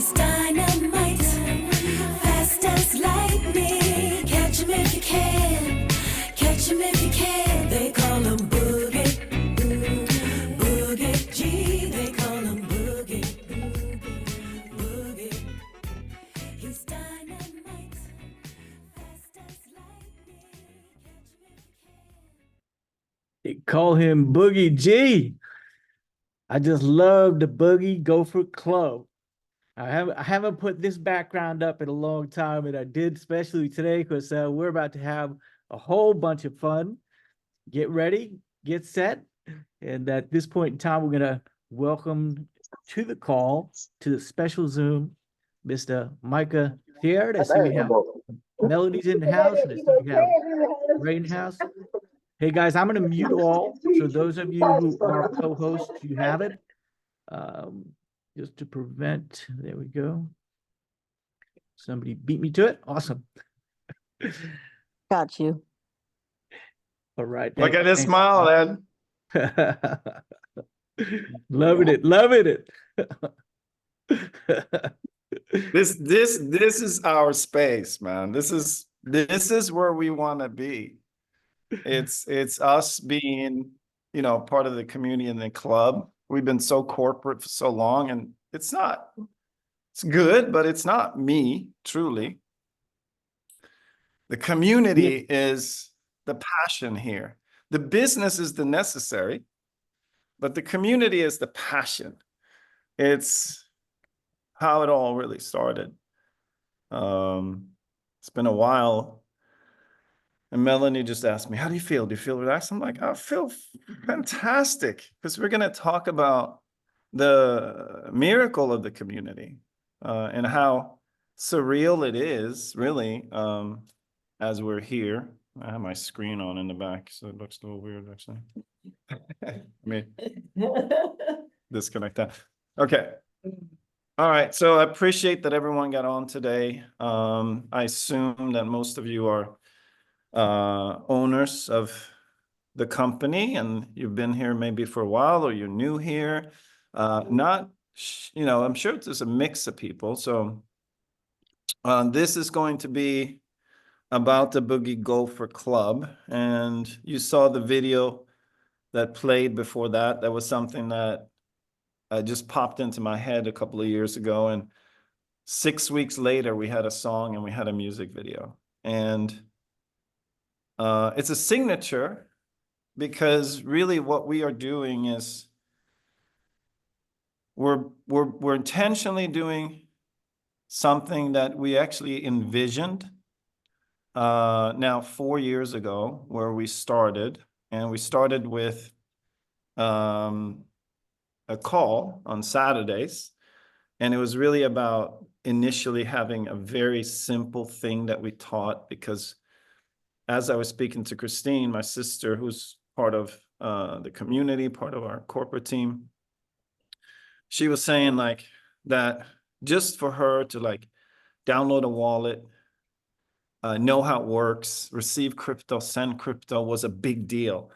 He's dynamite, fast as lightning. Catch him if you can, catch him if you can. They call him Boogie, Boogie G. They call him Boogie, Boogie. He's dynamite, fast as lightning. Catch him if you can. They call him Boogie G. I just love the Boogie Gopher Club. I haven't put this background up in a long time, and I did especially today because we're about to have a whole bunch of fun. Get ready, get set, and at this point in time, we're gonna welcome to the call to the special Zoom, Mr. Micah Thierd. I see we have Melody's in the house, and I see we have Ray in the house. Hey guys, I'm going to mute all. So those of you who are co-hosts, you have it. Just to prevent, there we go. Somebody beat me to it. Awesome. Got you. All right. Look at this smile, Ed. Loving it, loving it. This is our space, man. This is where we want to be. It's us being, part of the community and the club. We've been so corporate for so long, and it's good, but it's not me, truly. The community is the passion here. The business is the necessary, but the community is the passion. It's how it all really started. It's been a while. And Melanie just asked me, how do you feel? Do you feel relaxed? I'm like, I feel fantastic, because we're going to talk about the miracle of the community and how surreal it is, really, as we're here. I have my screen on in the back, so it looks a little weird, actually. Let me disconnect that. Okay. All right. So I appreciate that everyone got on today. I assume that most of you are owners of the company, and you've been here maybe for a while, or you're new here. I'm sure there's a mix of people. So this is going to be about the Boogie Gopher Club, and you saw the video that played before that. That was something that just popped into my head a couple of years ago, and 6 weeks later we had a song and we had a music video. And it's a signature, because really what we are doing is we're intentionally doing something that we actually envisioned now 4 years ago, where we started. And we started with a call on Saturdays, and it was really about initially having a very simple thing that we taught, because as I was speaking to Christine, my sister, who's part of the community, part of our corporate team, she was saying that just for her to download a wallet, know how it works, receive crypto, send crypto was a big deal.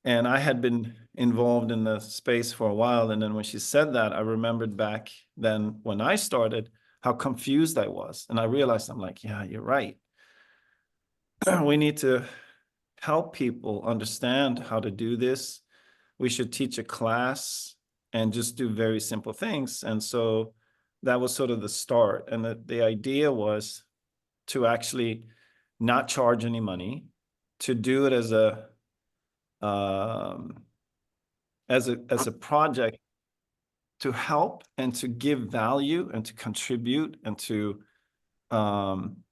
And I had been involved in the space for a while. And then when she said that, I remembered back then when I started, how confused I was. And I realized, I'm like, yeah, you're right. We need to help people understand how to do this. We should teach a class and just do very simple things. And so that was sort of the start. And the idea was to actually not charge any money, to do it as a project to help and to give value and to contribute and to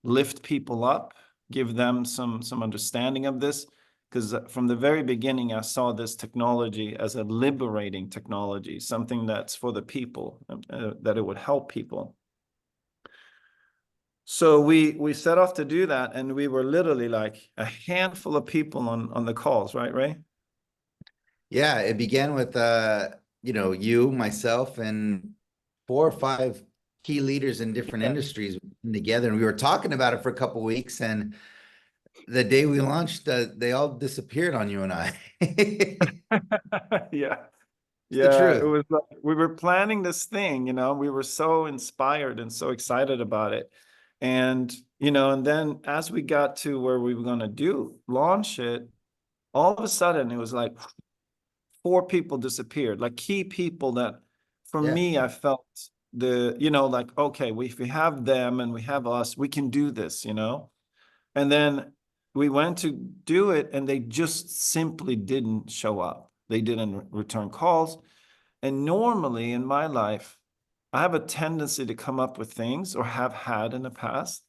lift people up, give them some understanding of this. Because from the very beginning, I saw this technology as a liberating technology, something that's for the people, that it would help people. So we set off to do that, and we were literally like a handful of people on the calls, right, Ray? Yeah, it began with you, myself, and 4 or 5 key leaders in different industries together, and we were talking about it for a couple of weeks, and the day we launched, they all disappeared on you and I. Yeah. It's the Yeah, it truth. was like we were planning this thing, we were so inspired and so excited about it. And, and then as we got to where we were going to launch it, all of a sudden it was like 4 people disappeared, like key people that for Yeah. me, I felt like, okay, if we have them and we have us, we can do this, And then we went to do it and they just simply didn't show up. They didn't return calls. And normally in my life, I have a tendency to come up with things or have had in the past.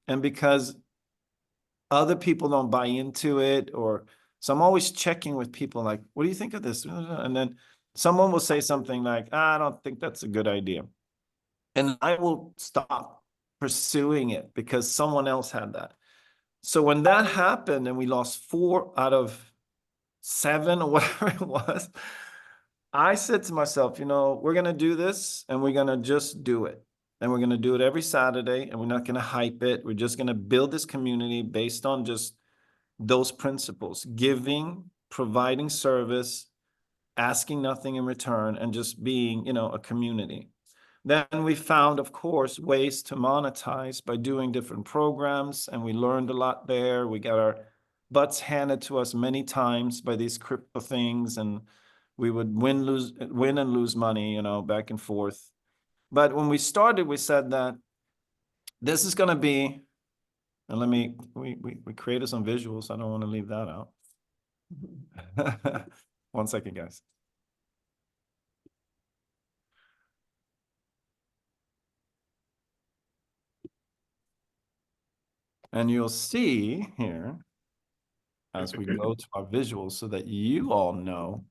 And because other people don't buy into it, so I'm always checking with people like, what do you think of this? And then someone will say something like, I don't think that's a good idea. And I will stop pursuing it because someone else had that. So when that happened and we lost 4 out of 7 or whatever it was, I said to myself, we're going to do this and we're going to just do it. And we're going to do it every Saturday and we're not going to hype it. We're just going to build this community based on just those principles: giving, providing service, asking nothing in return, and just being, a community. Then we found, of course, ways to monetize by doing different programs, and we learned a lot there. We got our butts handed to us many times by these crypto things, and we would win and lose money, back and forth. But when we started, we said that this is going to be, and we created some visuals. I don't want to leave that out. 1 second, guys. And you'll see here as we go to our visuals so that you all know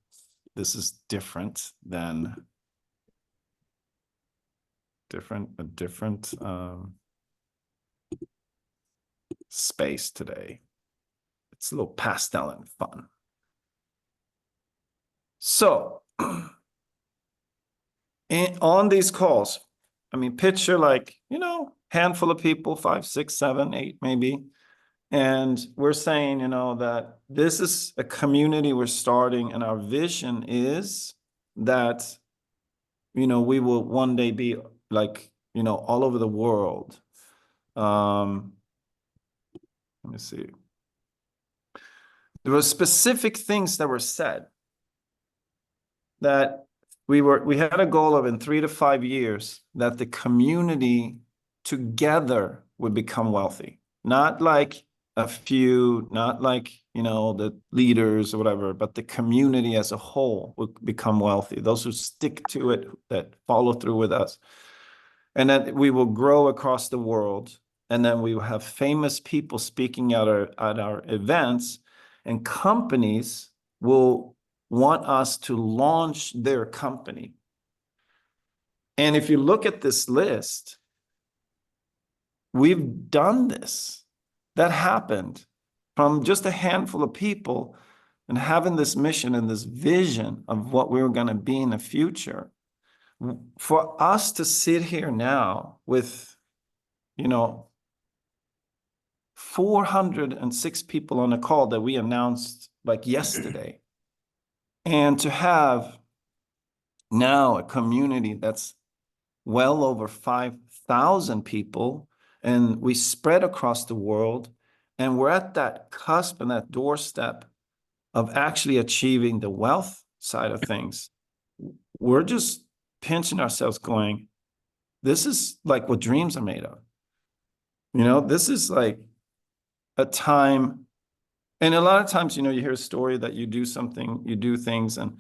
this is different than a different space today. It's a little pastel and fun. So on these calls, picture like, handful of people, 5, 6, 7, 8, maybe. And we're saying, that this is a community we're starting, and our vision is that, we will one day be like, all over the world. Let me see. There were specific things that were said that we had a goal of in 3 to 5 years that the community together would become wealthy. Not like a few, not like, the leaders or whatever, but the community as a whole would become wealthy. Those who stick to it, that follow through with us. And that we will grow across the world. And then we will have famous people speaking at our events, and companies will want us to launch their company. And if you look at this list, we've done this. That happened from just a handful of people and having this mission and this vision of what we were going to be in the future. For us to sit here now with, 406 people on a call that we announced like yesterday, and to have now a community that's well over 5,000 people, and we spread across the world, and we're at that cusp and that doorstep of actually achieving the wealth side of things. We're just pinching ourselves going, this is like what dreams are made of. This is like a time, and a lot of times, you hear a story that you do something, you do things, and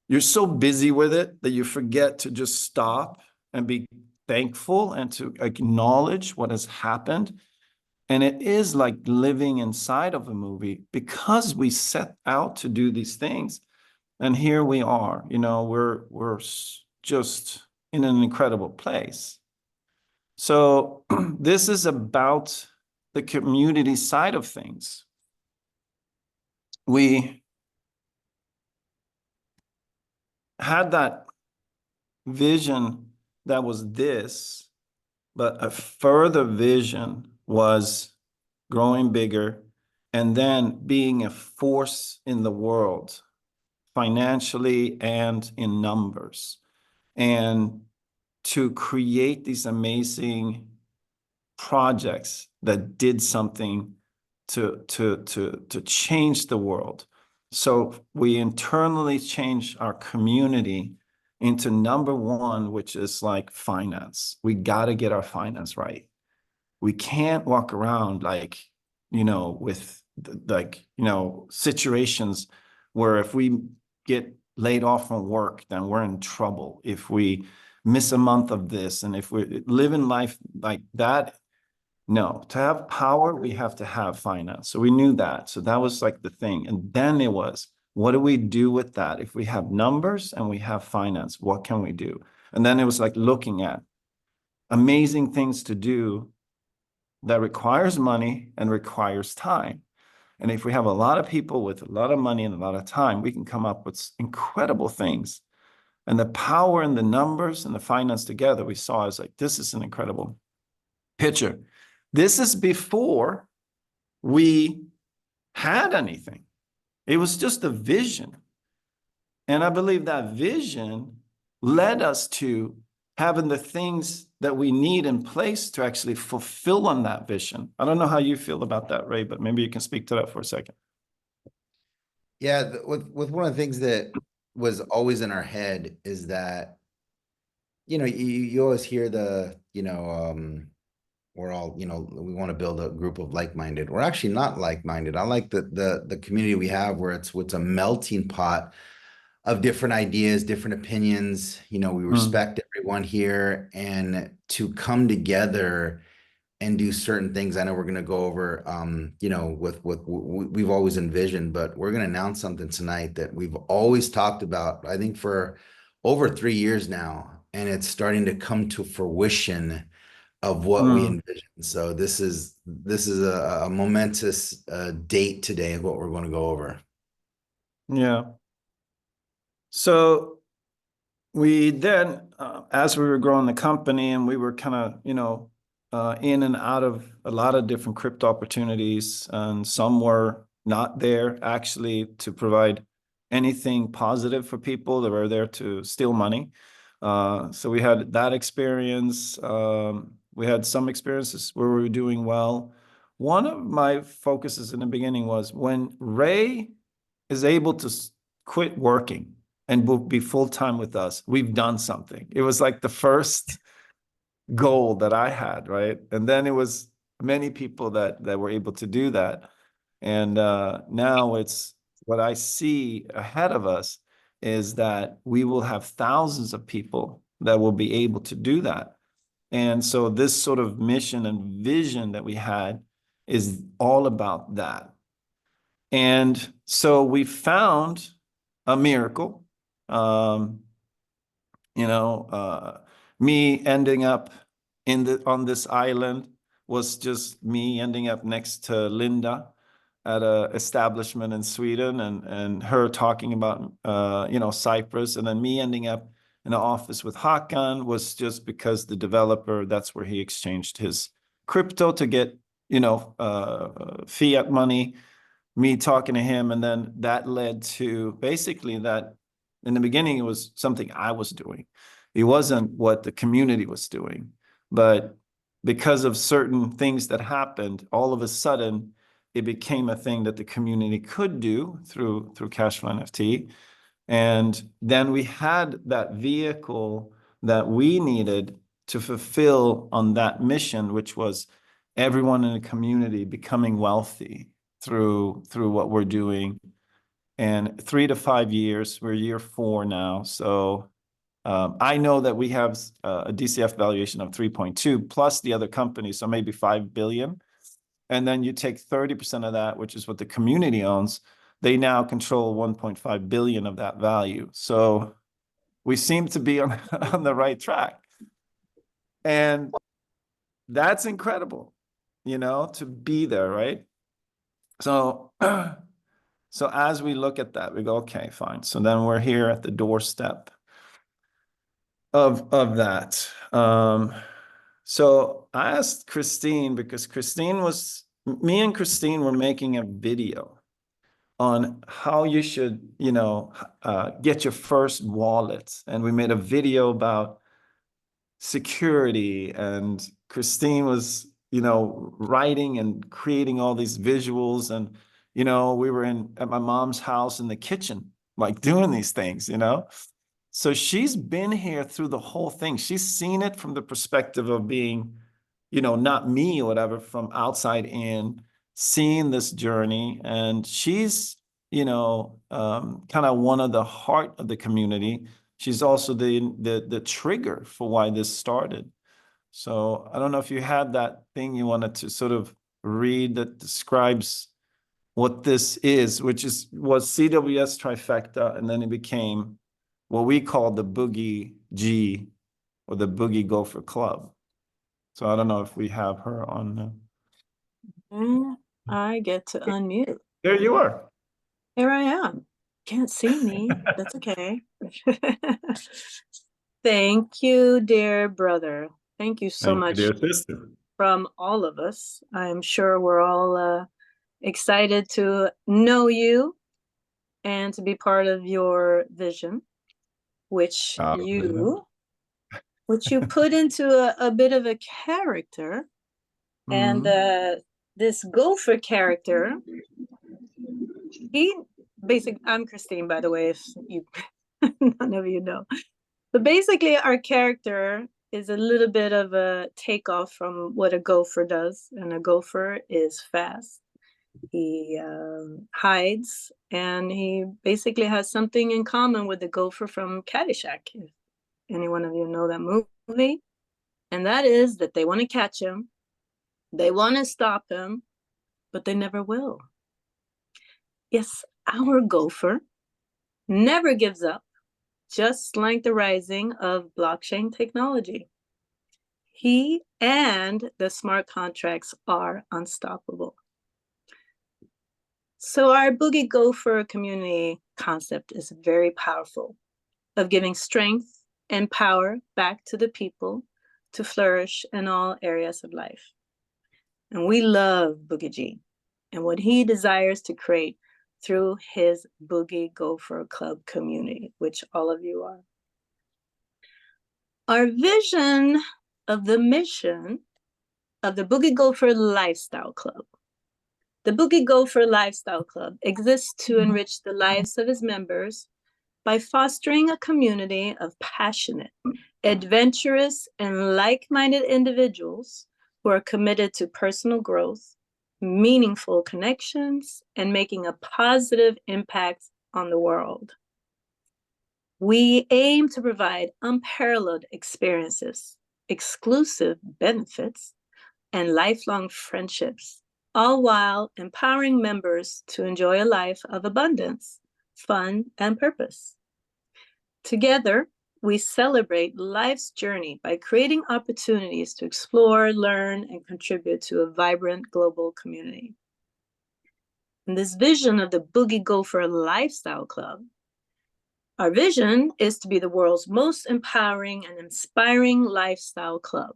you're so busy with it that you forget to just stop and be thankful and to acknowledge what has happened. And it is like living inside of a movie because we set out to do these things. And here we are, we're just in an incredible place. So this is about the community side of things. We had that vision that was this, but a further vision was growing bigger and then being a force in the world financially and in numbers. And to create these amazing projects that did something to change the world. So we internally changed our community into number one, which is like finance. We got to get our finance right. We can't walk around like, with like, situations where if we get laid off from work, then we're in trouble. If we miss a month of this, and if we live in life like that, no, to have power, we have to have finance. So we knew that. So that was like the thing. And then it was, what do we do with that? If we have numbers and we have finance, what can we do? And then it was like looking at amazing things to do that requires money and requires time. And if we have a lot of people with a lot of money and a lot of time, we can come up with incredible things. And the power and the numbers and the finance together, we saw as like, this is an incredible picture. This is before we had anything. It was just a vision. And I believe that vision led us to having the things that we need in place to actually fulfill on that vision. I don't know how you feel about that, Ray, but maybe you can speak to that for a second. Yeah, with one of the things that was always in our head is that, you always hear we're all, we want to build a group of like-minded. We're actually not like-minded. I like the community we have where it's a melting pot of different ideas, different opinions. We respect everyone here, and to come together and do certain things. I know we're going to go over, with we've always envisioned, but we're going to announce something tonight that we've always talked about, I think for over 3 years now, and it's starting to come to fruition of what we envision. So this is a momentous date today of what we're going to go over. Yeah. So we then, as we were growing the company and we were kind of, in and out of a lot of different crypto opportunities, and some were not there actually to provide anything positive for people. They were there to steal money. So we had that experience. We had some experiences where we were doing well. One of my focuses in the beginning was when Ray is able to quit working and be full-time with us, we've done something. It was like the first goal that I had, right? And then it was many people that were able to do that. And now it's what I see ahead of us is that we will have thousands of people that will be able to do that. And so this sort of mission and vision that we had is all about that. And so we found a miracle. Me ending up on this island was just me ending up next to Linda at a establishment in Sweden, and her talking about Cyprus, and then me ending up in an office with Hakan was just because the developer, that's where he exchanged his crypto to get fiat money, me talking to him, and then that led to basically that in the beginning it was something I was doing. It wasn't what the community was doing, but because of certain things that happened, all of a sudden it became a thing that the community could do through Cashflow NFT. And then we had that vehicle that we needed to fulfill on that mission, which was everyone in the community becoming wealthy through what we're doing. And 3 to 5 years, we're year 4 now. So I know that we have a DCF valuation of 3.2 plus the other companies, so maybe 5 billion. And then you take 30% of that, which is what the community owns. They now control 1.5 billion of that value. So we seem to be on the right track. And that's incredible, to be there, right? So as we look at that, we go, okay, fine. So then we're here at the doorstep of that. So I asked Christine, because me and Christine were making a video on how you should, get your first wallet. And we made a video about security, and Christine was, writing and creating all these visuals. And, we were at my mom's house in the kitchen, like doing these things, So she's been here through the whole thing. She's seen it from the perspective of being, not me or whatever, from outside in, seeing this journey. And she's, kind of one of the heart of the community. She's also the trigger for why this started. So I don't know if you had that thing you wanted to sort of read that describes what this is, which was CWS trifecta, and then it became what we call the Boogie G, or the Boogie Gopher Club. So I don't know if we have her on. And I get to unmute. There you are. Here I am. Can't see me. That's okay. Thank you, dear brother. Thank you so Thank much you, dear sister. from all of us. I'm sure we're all excited to know you and to be part of your vision, which you put into a bit of a character. And this gopher character, I'm Christine, by the way, if you none of you know. But basically our character is a little bit of a takeoff from what a gopher does. And a gopher is fast. He hides, and he basically has something in common with the gopher from Caddyshack, if any one of you know that movie. And that is that they want to catch him, they want to stop him, but they never will. Yes, our gopher never gives up, just like the rising of blockchain technology. He and the smart contracts are unstoppable. So our Boogie Gopher community concept is very powerful, of giving strength and power back to the people to flourish in all areas of life. And we love Boogie G and what he desires to create through his Boogie Gopher Club community, which all of you are. Our vision of the mission of the Boogie Gopher Lifestyle Club. The Boogie Gopher Lifestyle Club exists to enrich the lives of his members by fostering a community of passionate, adventurous, and like-minded individuals who are committed to personal growth, meaningful connections, and making a positive impact on the world. We aim to provide unparalleled experiences, exclusive benefits, and lifelong friendships, all while empowering members to enjoy a life of abundance, fun, and purpose. Together, we celebrate life's journey by creating opportunities to explore, learn, and contribute to a vibrant global community. And this vision of the Boogie Gopher Lifestyle Club, our vision is to be the world's most empowering and inspiring lifestyle club,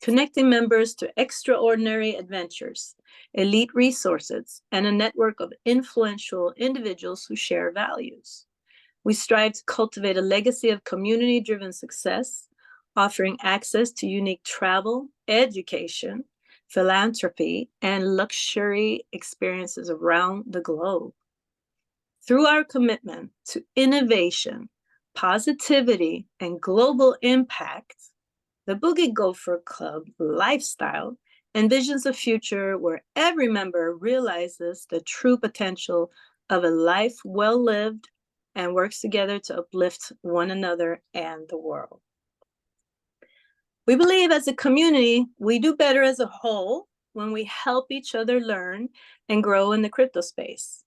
connecting members to extraordinary adventures, elite resources, and a network of influential individuals who share values. We strive to cultivate a legacy of community-driven success, offering access to unique travel, education, philanthropy, and luxury experiences around the globe. Through our commitment to innovation, positivity, and global impact, the Boogie Gopher Club lifestyle envisions a future where every member realizes the true potential of a life well lived and works together to uplift one another and the world. We believe as a community, we do better as a whole when we help each other learn and grow in the crypto space.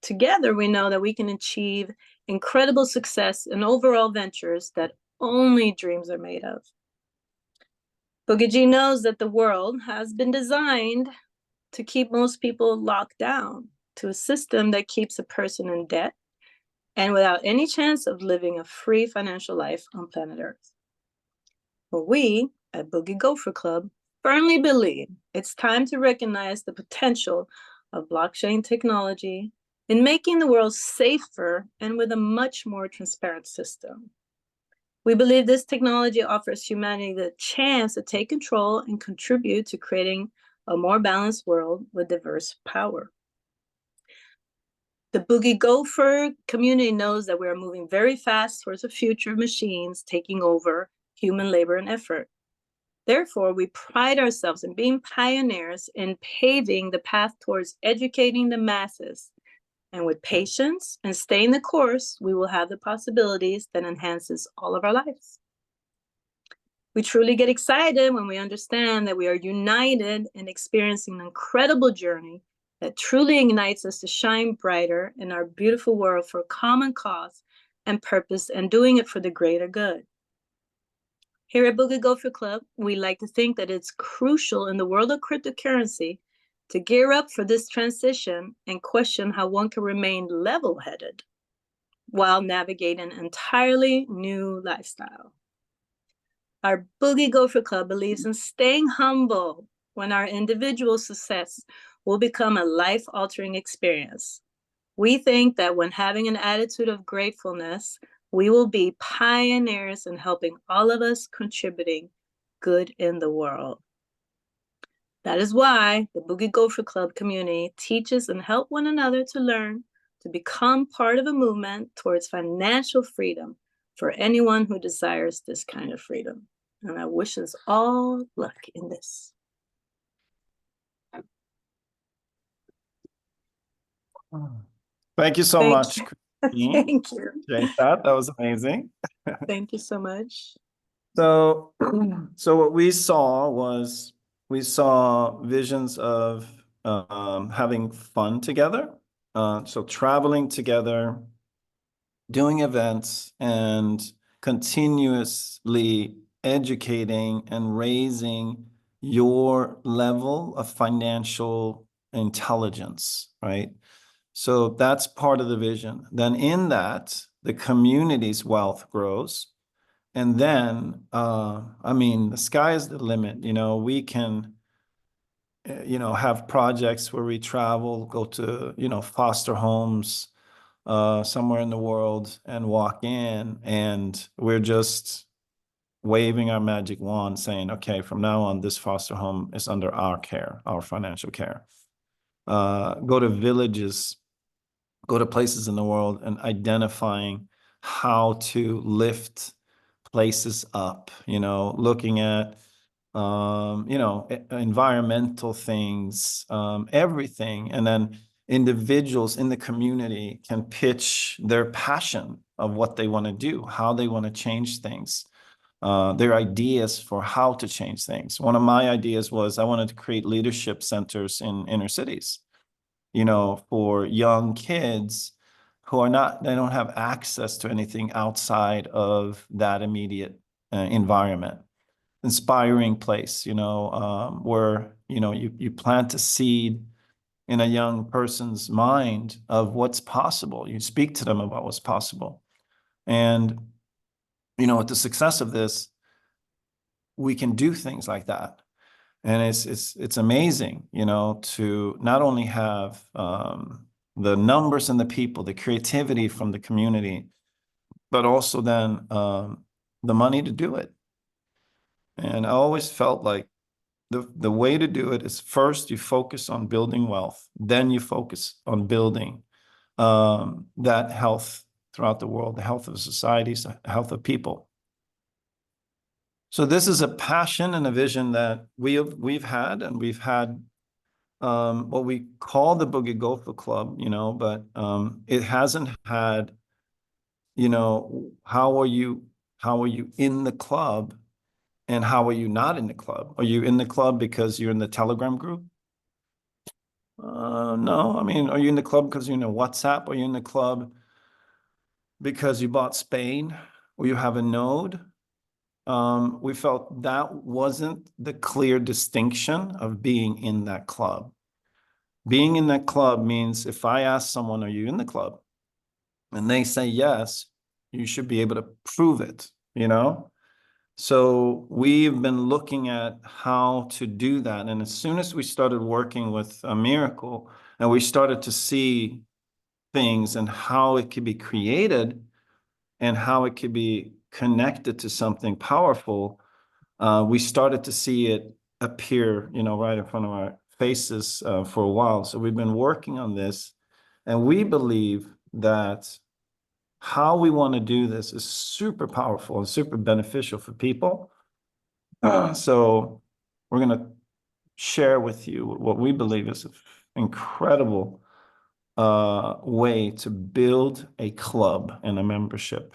Together, we know that we can achieve incredible success in overall ventures that only dreams are made of. Boogie G knows that the world has been designed to keep most people locked down to a system that keeps a person in debt and without any chance of living a free financial life on planet Earth. But we at Boogie Gopher Club firmly believe it's time to recognize the potential of blockchain technology in making the world safer and with a much more transparent system. We believe this technology offers humanity the chance to take control and contribute to creating a more balanced world with diverse power. The Boogie Gopher community knows that we are moving very fast towards a future of machines taking over human labor and effort. Therefore, we pride ourselves in being pioneers in paving the path towards educating the masses. And with patience and staying the course, we will have the possibilities that enhances all of our lives. We truly get excited when we understand that we are united and experiencing an incredible journey that truly ignites us to shine brighter in our beautiful world for a common cause and purpose, and doing it for the greater good. Here at Boogie Gopher Club, we like to think that it's crucial in the world of cryptocurrency to gear up for this transition and question how one can remain level-headed while navigating an entirely new lifestyle. Our Boogie Gopher Club believes in staying humble when our individual success will become a life-altering experience. We think that when having an attitude of gratefulness, we will be pioneers in helping all of us contributing good in the world. That is why the Boogie Gopher Club community teaches and helps one another to learn to become part of a movement towards financial freedom for anyone who desires this kind of freedom. And I wish us all luck in this. Thank you so Thank much, you. Christine. Thank you. Appreciate that. That was amazing. Thank you so much. So, so what we saw was we saw visions of having fun together. So traveling together, doing events, and continuously educating and raising your level of financial intelligence, right? So that's part of the vision. Then in that, the community's wealth grows. And then, I mean, the sky is the limit. You know, we can, you know, have projects where we travel, go to, you know, foster homes somewhere in the world and walk in, and we're just waving our magic wand saying, okay, from now on, this foster home is under our care, our financial care. Go to villages, go to places in the world and identifying how to lift places up, you know, looking at, you know, environmental things, everything. And then individuals in the community can pitch their passion of what they want to do, how they want to change things, their ideas for how to change things. One of my ideas was I wanted to create leadership centers in inner cities, you know, for young kids who are not, they don't have access to anything outside of that immediate environment. Inspiring place, you know, where, you know, you plant a seed in a young person's mind of what's possible. You speak to them about what's possible. And, you know, with the success of this, we can do things like that. And it's amazing, you know, to not only have the numbers and the people, the creativity from the community, but also then the money to do it. And I always felt like the way to do it is first you focus on building wealth, then you focus on building that health throughout the world, the health of societies, the health of people. So this is a passion and a vision that we've had, and we've had what we call the Boogie Gopher Club, you know, but it hasn't had, you know, how are you in the club and how are you not in the club? Are you in the club because you're in the Telegram group? No, I mean, are you in the club because you're in a WhatsApp? Are you in the club because you bought Spain or you have a node? We felt that wasn't the clear distinction of being in that club. Being in that club means if I ask someone, are you in the club? And they say yes, you should be able to prove it, you know? So we've been looking at how to do that. And as soon as we started working with a miracle and we started to see things and how it could be created and how it could be connected to something powerful, we started to see it appear, right in front of our faces for a while. So we've been working on this, and we believe that how we want to do this is super powerful and super beneficial for people. So we're going to share with you what we believe is an incredible way to build a club and a membership.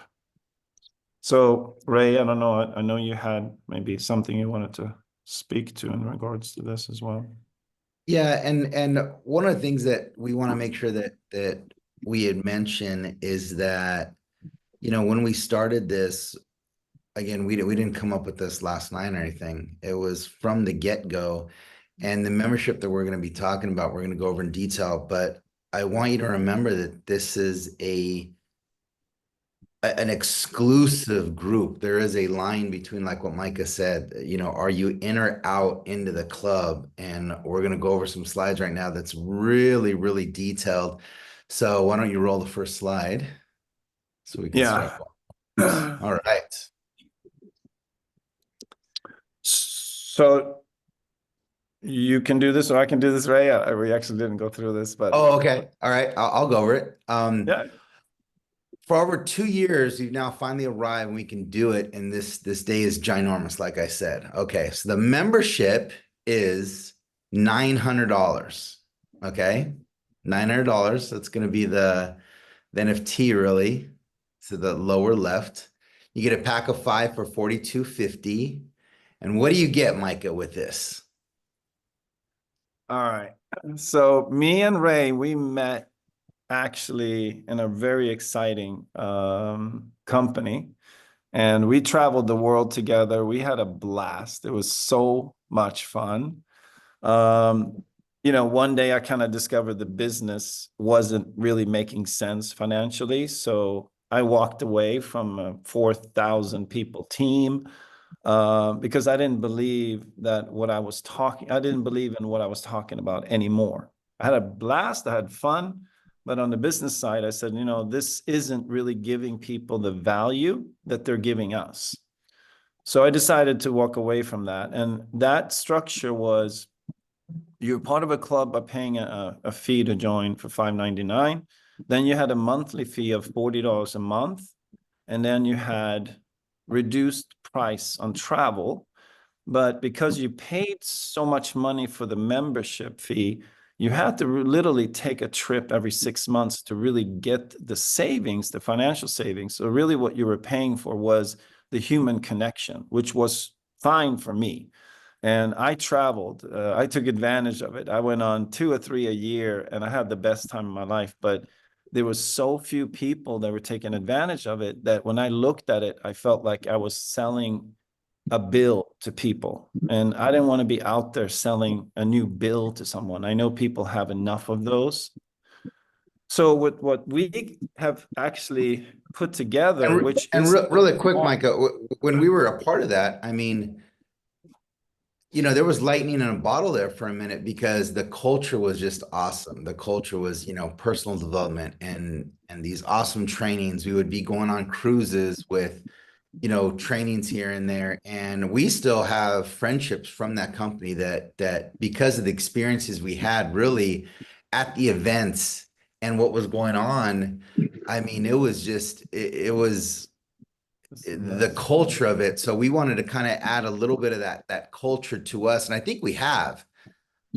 So Ray, I don't know, I know you had maybe something you wanted to speak to in regards to this as well. Yeah, and one of the things that we want to make sure that we had mentioned is that, when we started this, again, we didn't come up with this last night or anything. It was from the get-go. And the membership that we're going to be talking about, we're going to go over in detail, but I want you to remember that this is an exclusive group. There is a line between, like what Micah said, are you in or out into the club? And we're going to go over some slides right now that's really, really detailed. So why don't you roll the first slide so we can start. All right. So you can do this or I can do this, Ray. We actually didn't go through this, but. Oh, okay. All right. I'll go over it. Yeah. For over 2 years, we've now finally arrived and we can do it. And this day is ginormous, like I said. Okay, so the membership is $900. Okay, $900. That's going to be the NFT, really, to the lower left. You get a pack of 5 for $42.50. And what do you get, Micah, with this? All right. So me and Ray, we met actually in a very exciting company, and we traveled the world together. We had a blast. It was so much fun. One day I kind of discovered the business wasn't really making sense financially, so I walked away from a 4,000 people team because I didn't believe I didn't believe in what I was talking about anymore. I had a blast, I had fun, but on the business side, I said, this isn't really giving people the value that they're giving us. So I decided to walk away from that. And that structure was, you're part of a club by paying a fee to join for $5.99. Then you had a monthly fee of $40 a month. And then you had reduced price on travel. But because you paid so much money for the membership fee, you had to literally take a trip every 6 months to really get the savings, the financial savings. So really what you were paying for was the human connection, which was fine for me. And I traveled, I took advantage of it. I went on 2 or 3 a year and I had the best time of my life, but there was so few people that were taking advantage of it that when I looked at it, I felt like I was selling a bill to people, and I didn't want to be out there selling a new bill to someone. I know people have enough of those. So with what we have actually put together, really quick, Micah, when we were a part of that, I mean, there was lightning in a bottle there for a minute because the culture was just awesome. The culture was, personal development and these awesome trainings. We would be going on cruises with trainings here and there. And we still have friendships from that company that because of the experiences we had really at the events and what was going on, I mean, it was just, it was the culture of it. So we wanted to kind of add a little bit of that culture to us. And I think we have,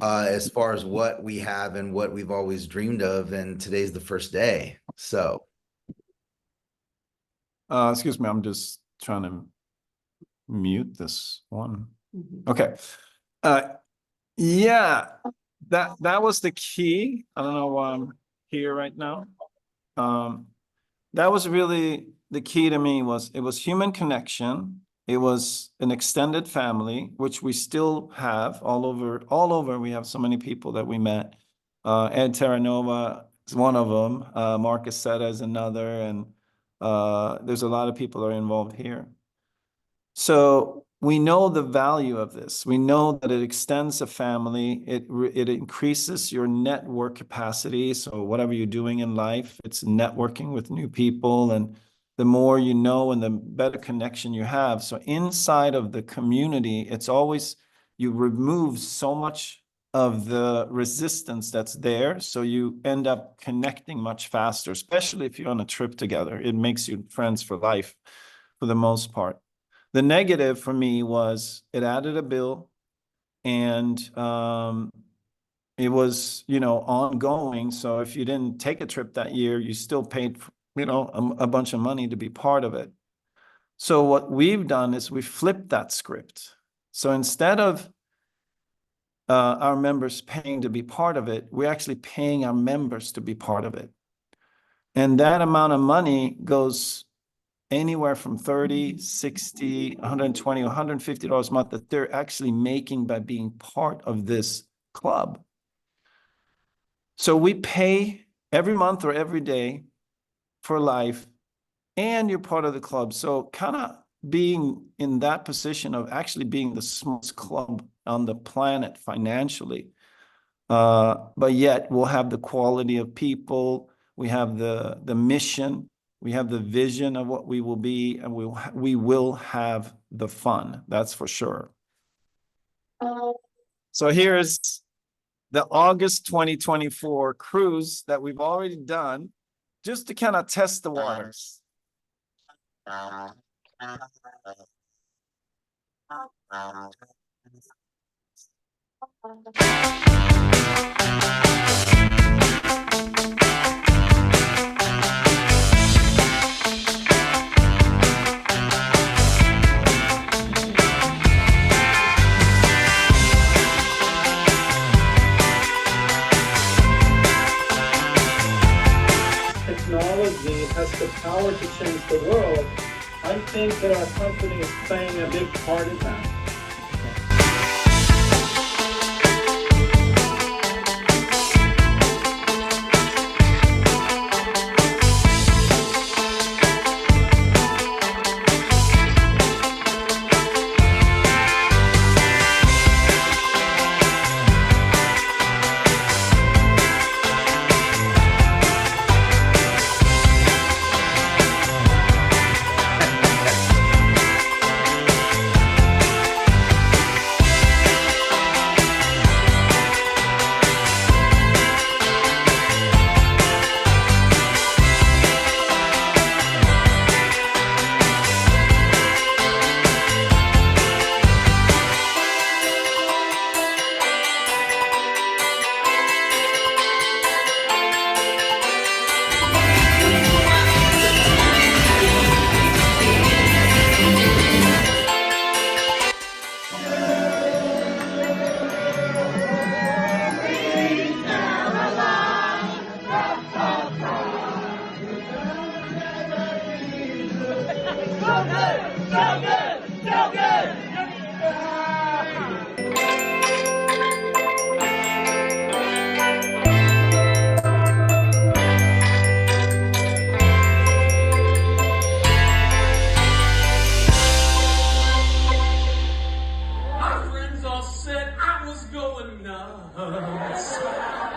as far as what we have and what we've always dreamed of. And today's the first day. So. Excuse me, I'm just trying to mute this one. Okay. Yeah, that was the key. I don't know why I'm here right now. That was really the key to me. It was human connection. It was an extended family, which we still have all over. We have so many people that we met. Ed Terranova is one of them. Marcus Seta is another, and there's a lot of people that are involved here. So we know the value of this. We know that it extends a family. It increases your network capacity. So whatever you're doing in life, it's networking with new people, and the more you know and the better connection you have. So inside of the community, it's always, you remove so much of the resistance that's there. So you end up connecting much faster, especially if you're on a trip together. It makes you friends for life for the most part. The negative for me was it added a bill, and it was, ongoing. So if you didn't take a trip that year, you still paid, a bunch of money to be part of it. So what we've done is we flipped that script. So instead of our members paying to be part of it, we're actually paying our members to be part of it. And that amount of money goes anywhere from 30, 60, 120, $150 a month that they're actually making by being part of this club. So we pay every month or every day for life, and you're part of the club. So kind of being in that position of actually being the smallest club on the planet financially. But yet we'll have the quality of people, we have the mission, we have the vision of what we will be, and we will have the fun. That's for sure. So here's the August 2024 cruise that we've already done, just to kind of test the waters. Technology has the power to change the world. I think that our company is playing a big part in that.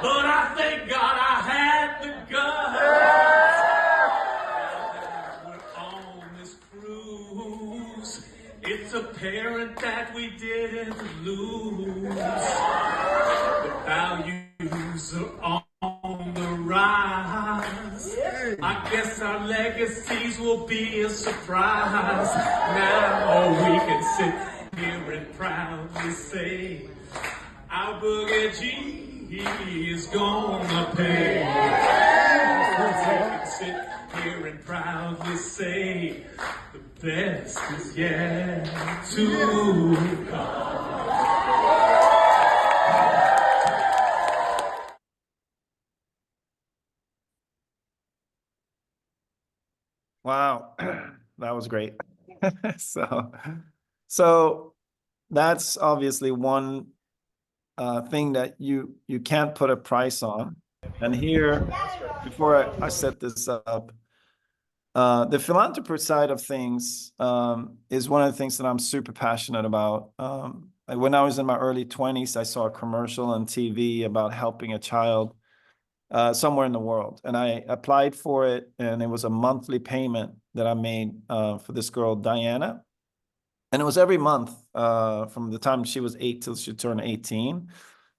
But I thank God I had the guts. We're on this cruise. It's apparent that we didn't lose. The values are on the rise. I guess our legacies will be a surprise. Now we can sit here and proudly say our Boogie G is gonna pay. We can sit here and proudly say the best is yet to come. Wow, that was great. So that's obviously one thing that you can't put a price on. And here, before I set this up, The philanthropy side of things is one of the things that I'm super passionate about. When I was in my early 20s, I saw a commercial on TV about helping a child somewhere in the world. And I applied for it, and it was a monthly payment that I made for this girl, Diana. And it was every month from the time she was 8 till she turned 18.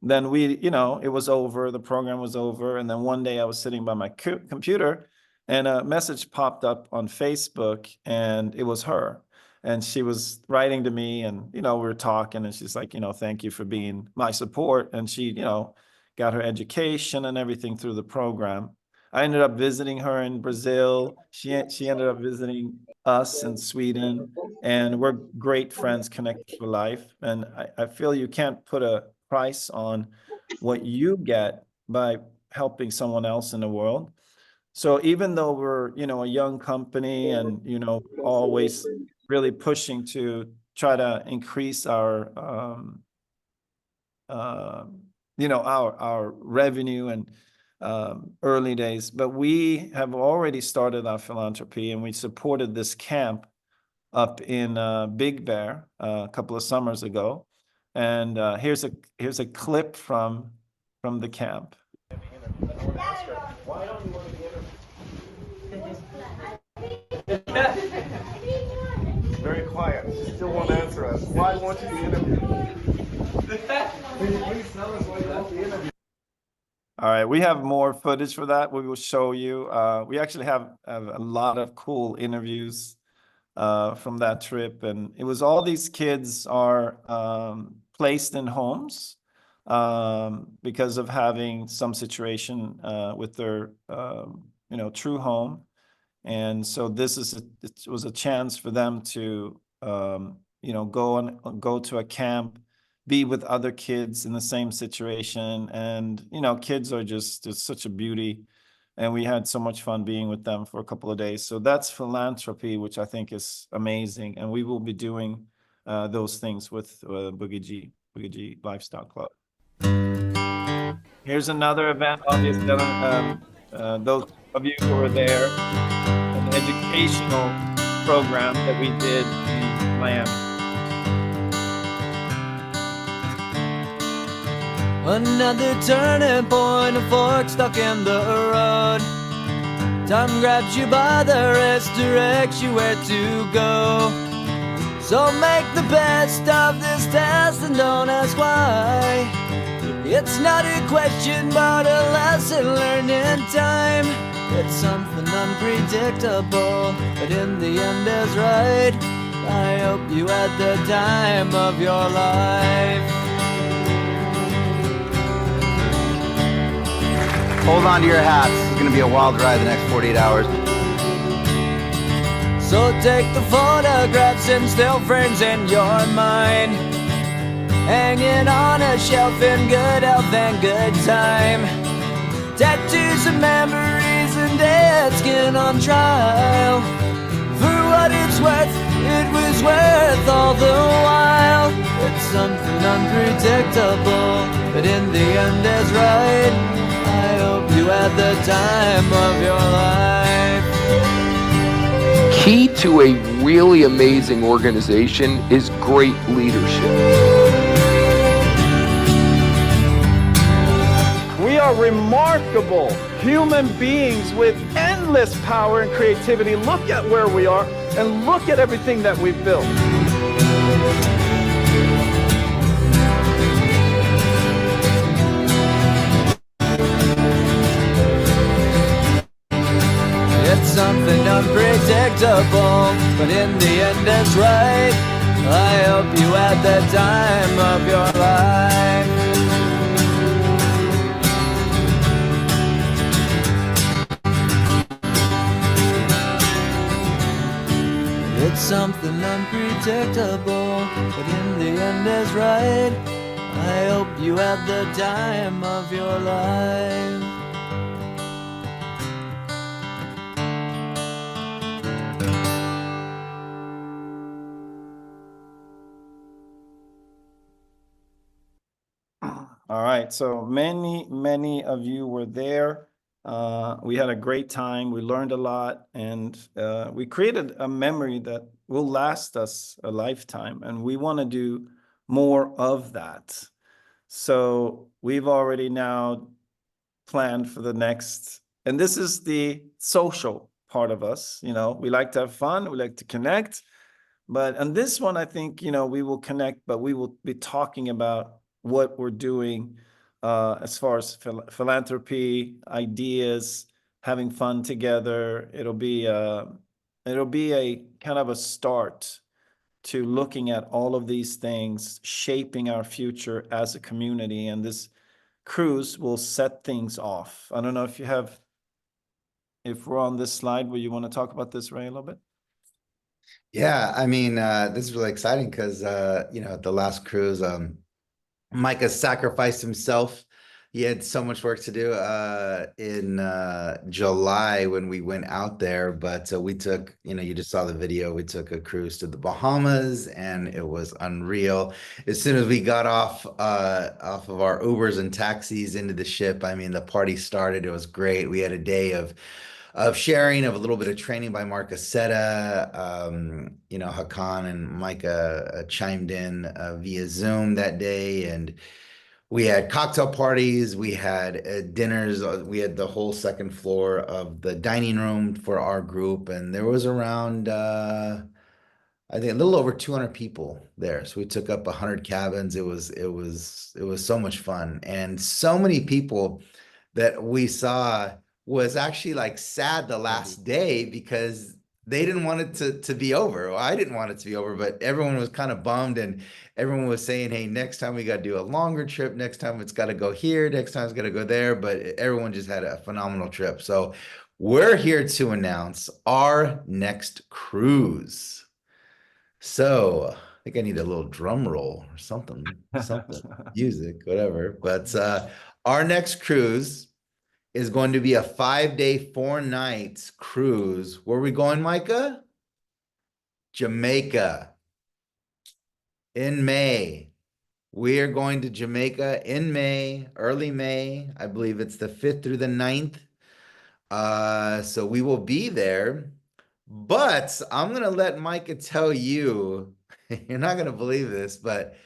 Then it was over, the program was over. And then one day I was sitting by my computer, and a message popped up on Facebook, and it was her. And she was writing to me, and, we were talking, and she's like, thank you for being my support. And she, got her education and everything through the program. I ended up visiting her in Brazil. She ended up visiting us in Sweden, and we're great friends, connected for life. And I feel you can't put a price on what you get by helping someone else in the world. So even though we're, a young company and, always really pushing to try to increase our, our revenue and early days, but we have already started our philanthropy, and we supported this camp up in Big Bear a couple of summers ago. And here's a clip from the camp. Why don't you want to be interviewed? Very quiet. Still won't answer us. Why won't you be interviewed? Can you please tell us why you won't be interviewed? All right, we have more footage for that. We will show you. We actually have a lot of cool interviews from that trip, and it was all these kids are placed in homes because of having some situation with their true home. And so it was a chance for them to go to a camp, be with other kids in the same situation. And kids are just, it's such a beauty, and we had so much fun being with them for a couple of days. So that's philanthropy, which I think is amazing, and we will be doing those things with Boogie G Lifestyle Club. Here's another event, obviously. Those of you who were there, an educational program that we did in Miami. Another turning point, a fork stuck in the road. Time grabs you by the wrist, directs you where to go. So make the best of this test and don't ask why. It's not a question but a lesson learned in time. It's something unpredictable, but in the end is right. I hope you had the time of your life. Hold on to your hats. This is going to be a wild ride the next 48 hours. So take the photographs and still frames in your mind, hanging on a shelf in good health and good time. Tattoos and memories and dead skin on trial. For what it's worth, it was worth all the while. It's something unpredictable, but in the end is right. I hope you had the time of your life. Key to a really amazing organization is great leadership. We are remarkable human beings with endless power and creativity. Look at where we are, and look at everything that we've built. It's something unpredictable, but in the end it's right. I hope you had the time of your life. It's something unpredictable, but in the end is right. I hope you had the time of your life. All right, so many of you were there. We had a great time. We learned a lot, and we created a memory that will last us a lifetime. And we want to do more of that. So we've already now planned for the next, and this is the social part of us. We like to have fun, we like to connect, but on this one, I think, we will connect, but we will be talking about what we're doing as far as philanthropy, ideas, having fun together. It'll be a kind of a start to looking at all of these things, shaping our future as a community. And this cruise will set things off. I don't know if we're on this slide where you want to talk about this, Ray, a little bit. Yeah, I mean, this is really exciting because at the last cruise, Micah sacrificed himself. He had so much work to do in July when we went out there, but we took, you just saw the video, we took a cruise to the Bahamas, and it was unreal. As soon as we got off of our Ubers and taxis into the ship, I mean, the party started. It was great. We had a day of sharing, of a little bit of training by Mark Aceta. Hakan and Micah chimed in via Zoom that day, and we had cocktail parties, we had dinners, we had the whole second floor of the dining room for our group, and there was around I think a little over 200 people there. So we took up 100 cabins. It was so much fun, and so many people that we saw was actually like sad the last day because they didn't want it to be over. Well, I didn't want it to be over, but everyone was kind of bummed, and everyone was saying, hey, next time we got to do a longer trip. Next time it's got to go here. Next time it's got to go there. But everyone just had a phenomenal trip. So we're here to announce our next cruise. So I think I need a little drum roll or something, music, whatever. But our next cruise is going to be a 5-day, 4-night cruise. Where are we going, Micah? Jamaica. In May. We are going to Jamaica in May, early May. I believe it's the 5th through the 9th. So we will be there. But I'm going to let Micah tell you, you're not going to believe this, but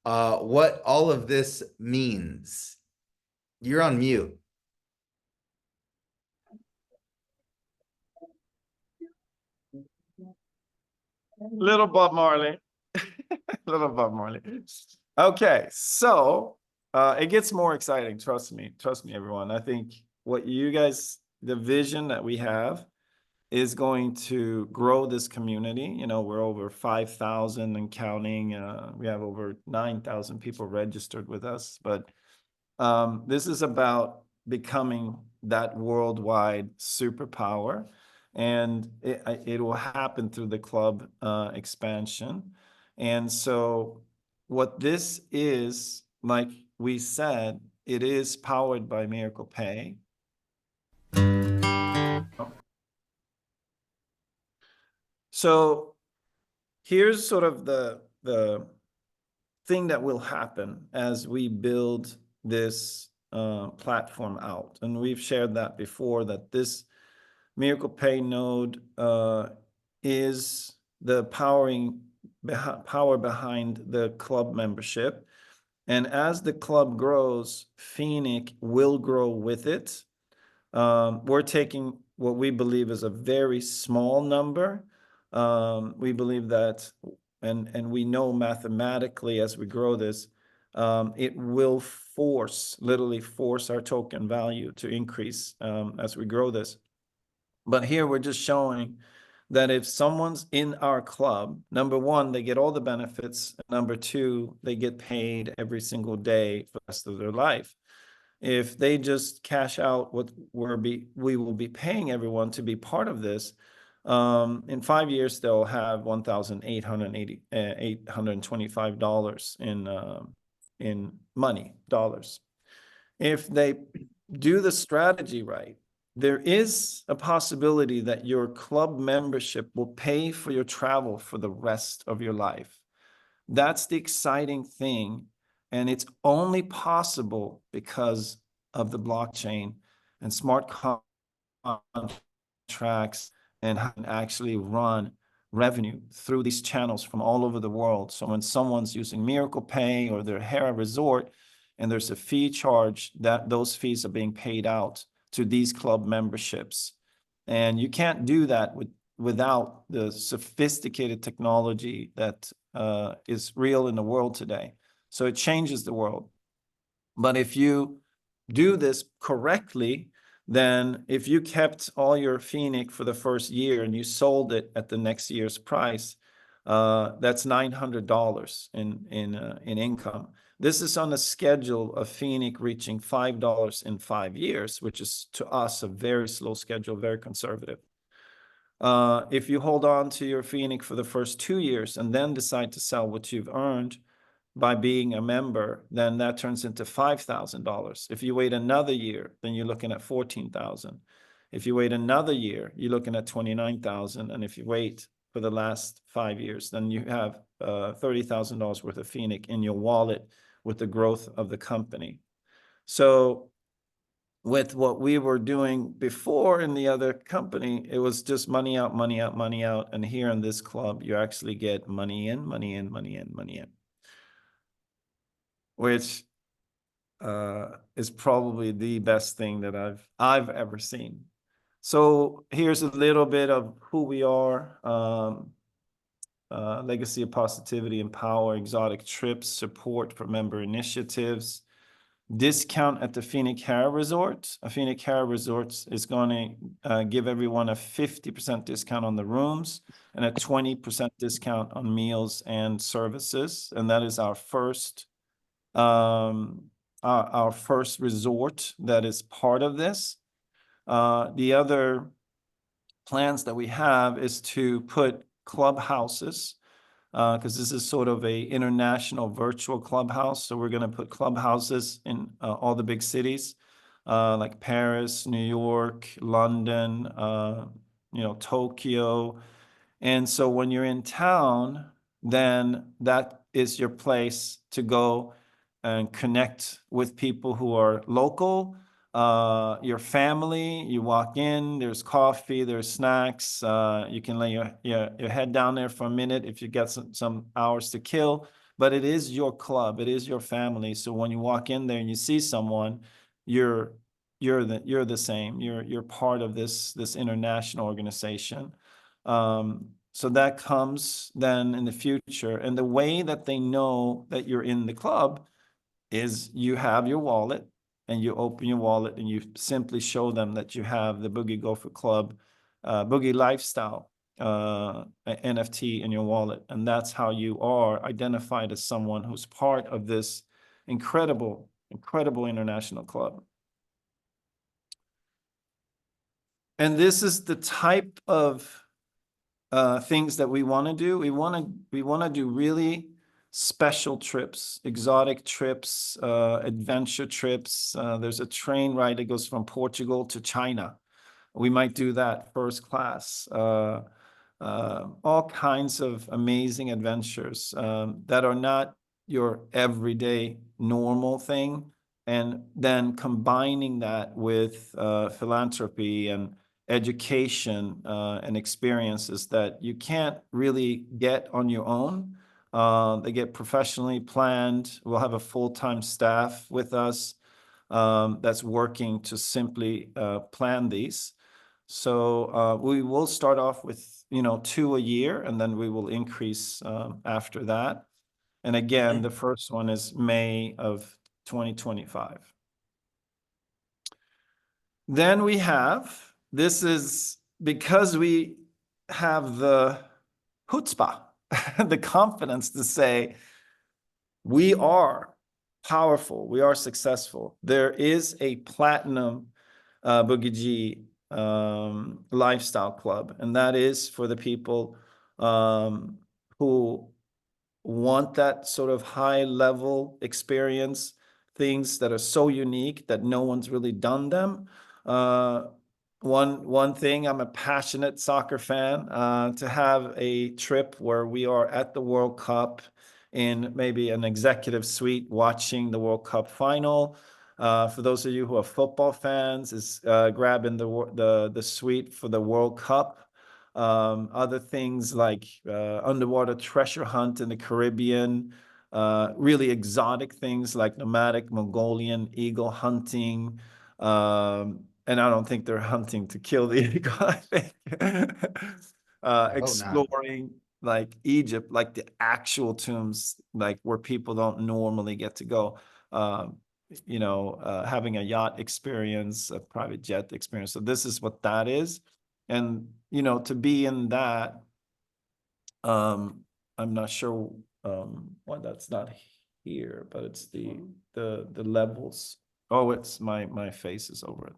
what all of this means. You're on mute. Little Bob Marley. Little Bob Marley. Okay, so it gets more exciting. Trust me, everyone. I think what you guys, the vision that we have is going to grow this community. We're over 5,000 and counting. We have over 9,000 people registered with us. But this is about becoming that worldwide superpower. And it will happen through the club expansion. And so what this is, like we said, it is powered by Miracle Pay. So here's sort of the thing that will happen as we build this platform out. And we've shared that before, that this Miracle Pay node is the power behind the club membership. And as the club grows, Phoenix will grow with it. We're taking what we believe is a very small number. We believe that, and we know mathematically as we grow this, it will literally force our token value to increase as we grow this. But here we're just showing that if someone's in our club, number one, they get all the benefits. Number two, they get paid every single day for the rest of their life. If they just cash out what we will be paying everyone to be part of this, in 5 years, they'll have $1,825 in money, dollars. If they do the strategy right, there is a possibility that your club membership will pay for your travel for the rest of your life. That's the exciting thing. And it's only possible because of the blockchain and smart contracts and how to actually run revenue through these channels from all over the world. So when someone's using Miracle Pay or their Hera Resort, and there's a fee charge, that those fees are being paid out to these club memberships. And you can't do that without the sophisticated technology that is real in the world today. So it changes the world. But if you do this correctly, then if you kept all your Phoenix for the first year and you sold it at the next year's price, that's $900 in income. This is on a schedule of Phoenix reaching $5 in 5 years, which is to us a very slow schedule, very conservative. If you hold on to your Phoenix for the first 2 years and then decide to sell what you've earned by being a member, then that turns into $5,000. If you wait another year, then you're looking at $14,000. If you wait another year, you're looking at $29,000. And if you wait for the last 5 years, then you have $30,000 worth of Phoenix in your wallet with the growth of the company. So with what we were doing before in the other company, it was just money out, money out, money out. And here in this club, you actually get money in, money in, money in, money in, which is probably the best thing that I've ever seen. So here's a little bit of who we are. Legacy of Positivity and Power, exotic trips, support for member initiatives, discount at the Phoenix Hera Resort. Phoenix Hera Resort is going to give everyone a 50% discount on the rooms and a 20% discount on meals and services. And that is our first resort that is part of this. The other plans that we have is to put clubhouses, because this is sort of a international virtual clubhouse. So we're going to put clubhouses in all the big cities, like Paris, New York, London, Tokyo. And so when you're in town, then that is your place to go and connect with people who are local, your family. You walk in, there's coffee, there's snacks. You can lay your head down there for a minute if you get some hours to kill. But it is your club, it is your family. So when you walk in there and you see someone, you're the same. You're part of this international organization. So that comes then in the future. And the way that they know that you're in the club is you have your wallet, and you open your wallet and you simply show them that you have the Boogie Gopher Club, Boogie Lifestyle NFT in your wallet. And that's how you are identified as someone who's part of this incredible international club. And this is the type of things that we want to do. We want to do really special trips, exotic trips, adventure trips. There's a train ride that goes from Portugal to China. We might do that first class. All kinds of amazing adventures that are not your everyday normal thing. And then combining that with philanthropy and education and experiences that you can't really get on your own. They get professionally planned. We'll have a full-time staff with us that's working to simply plan these. So we will start off with 2 a year, and then we will increase after that. And again, the first one is May of 2025. Then we have, this is because we have the chutzpah, the confidence to say, we are powerful, we are successful. There is a platinum Boogie G lifestyle club, and that is for the people who want that sort of high level experience, things that are so unique that no one's really done them. One thing, I'm a passionate soccer fan, to have a trip where we are at the World Cup in maybe an executive suite watching the World Cup final, For those of you who are football fans, is grabbing the suite for the World Cup. Other things like underwater treasure hunt in the Caribbean, really exotic things like nomadic Mongolian eagle hunting. And I don't think they're hunting to kill the eagle, I think. Exploring like Egypt, like the actual tombs, like where people don't normally get to go. Having a yacht experience, a private jet experience. So this is what that is. And, to be in that, I'm not sure why that's not here, but it's the levels. Oh, it's my face is over it.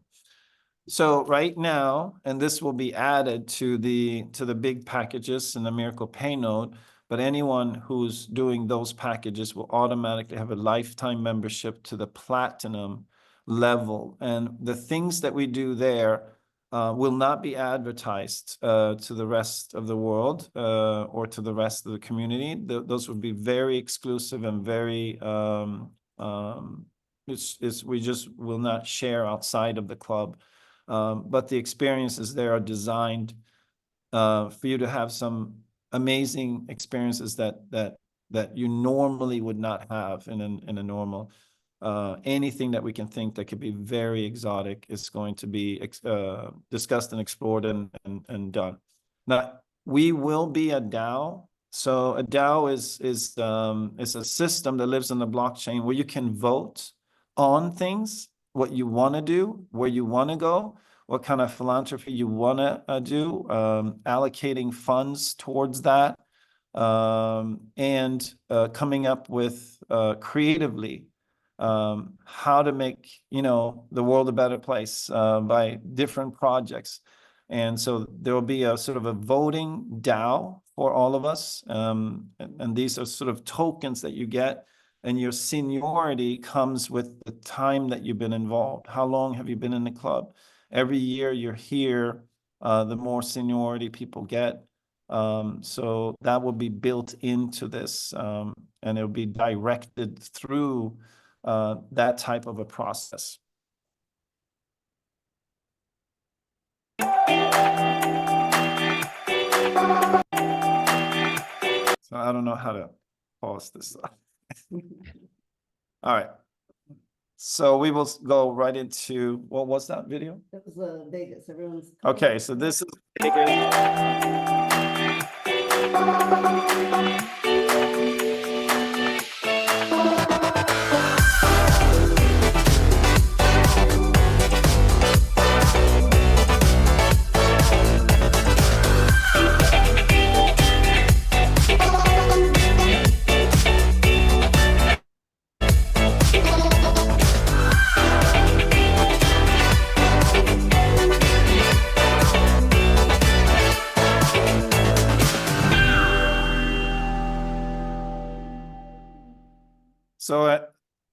So right now, and this will be added to the big packages in the Miracle Pay Note, but anyone who's doing those packages will automatically have a lifetime membership to the platinum level. And the things that we do there will not be advertised to the rest of the world or to the rest of the community. Those would be very exclusive and very we just will not share outside of the club. But the experiences there are designed for you to have some amazing experiences that you normally would not have in a normal. Anything that we can think that could be very exotic is going to be discussed and explored and done. Now, we will be a DAO. So a DAO is a system that lives on the blockchain where you can vote on things, what you want to do, where you want to go, what kind of philanthropy you want to do, allocating funds towards that, and coming up with creatively how to make the world a better place by different projects. And so there will be a sort of a voting DAO for all of us, and these are sort of tokens that you get. And your seniority comes with the time that you've been involved. How long have you been in the club? Every year you're here, the more seniority people get. So that will be built into this, and it'll be directed through that type of a process. So I don't know how to pause this. All right. So we will go right into, what was that video? That was Vegas. Everyone's okay. So this is Vegas. So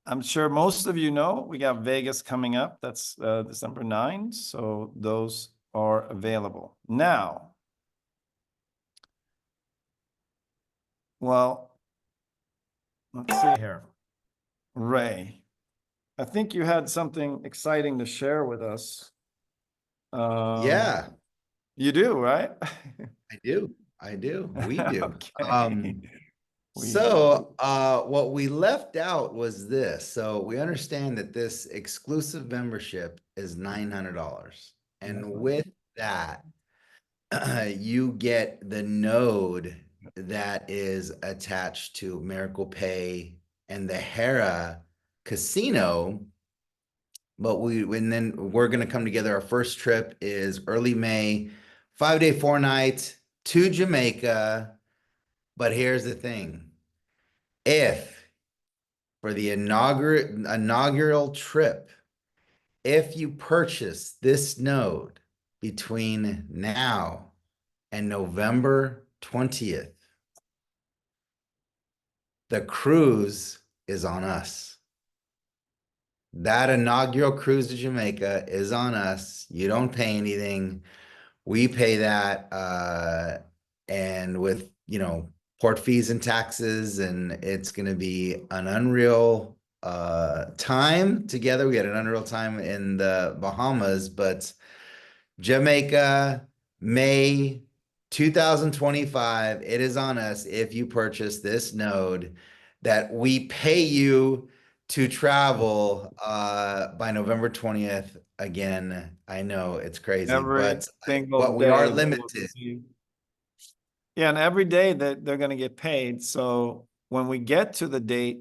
I'm sure most of you know we got Vegas coming up. That's December 9. So those are available now. Well, let's see here. Ray, I think you had something exciting to share with us. Yeah, You do, right? I do. We do. Okay. So what we left out was this. So we understand that this exclusive membership is $900. And with that, you get the node that is attached to Miracle Pay and the Hera Casino. But then we're going to come together. Our first trip is early May, 5-day, 4-night to Jamaica. But here's the thing. If for the inaugural trip, if you purchase this node between now and November 20th, the cruise is on us. That inaugural cruise to Jamaica is on us. You don't pay anything. We pay that. And with, port fees and taxes, and it's going to be an unreal time together. We had an unreal time in the Bahamas, but Jamaica, May 2025, it is on us if you purchase this node that we pay you to travel by November 20th. Again, I know it's crazy, Every but single we are day they will limited. receive. Yeah, and every day that they're going to get paid. So when we get to the date,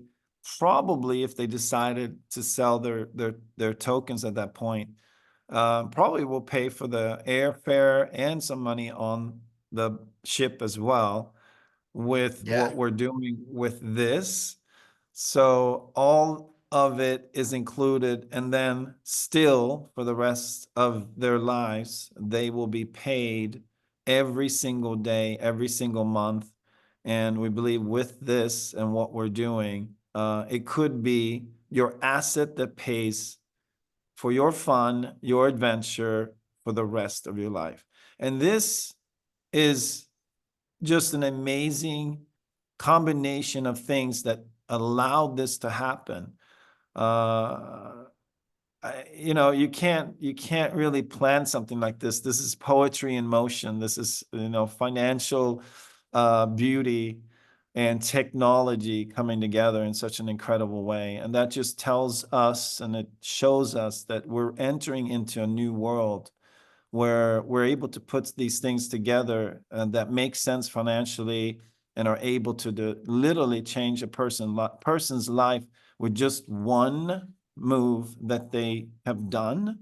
probably if they decided to sell their tokens at that point, probably will pay for the airfare and some money on the ship as well with Yeah. what we're doing with this. So all of it is included, and then still for the rest of their lives, they will be paid every single day, every single month. And we believe with this and what we're doing, it could be your asset that pays for your fun, your adventure for the rest of your life. And this is just an amazing combination of things that allowed this to happen. You know, you can't really plan something like this. This is poetry in motion. This is, you know, financial beauty and technology coming together in such an incredible way. And that just tells us, and it shows us that we're entering into a new world where we're able to put these things together that make sense financially and are able to literally change a person's life with just one move that they have done.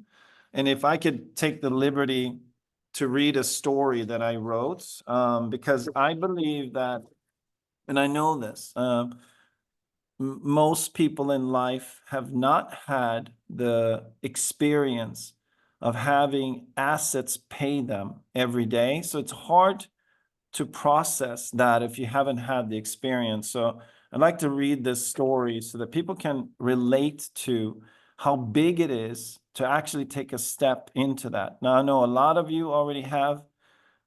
And if I could take the liberty to read a story that I wrote, because I believe that, and I know this, most people in life have not had the experience of having assets pay them every day. So it's hard to process that if you haven't had the experience. So I'd like to read this story so that people can relate to how big it is to actually take a step into that. Now, I know a lot of you already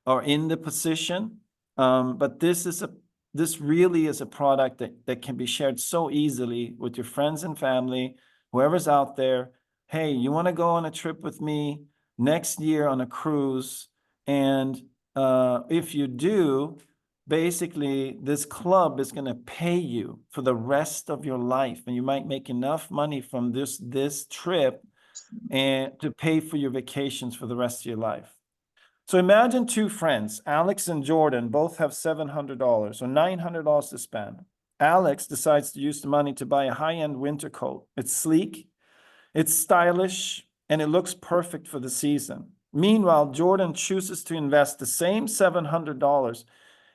are in the position, but this really is a product that can be shared so easily with your friends and family, whoever's out there. Hey, you want to go on a trip with me next year on a cruise? And if you do, basically this club is going to pay you for the rest of your life, and you might make enough money from this trip and to pay for your vacations for the rest of your life. So imagine two friends, Alex and Jordan, both have $700 or $900 to spend. Alex decides to use the money to buy a high-end winter coat. It's sleek, it's stylish, and it looks perfect for the season. Meanwhile, Jordan chooses to invest the same $700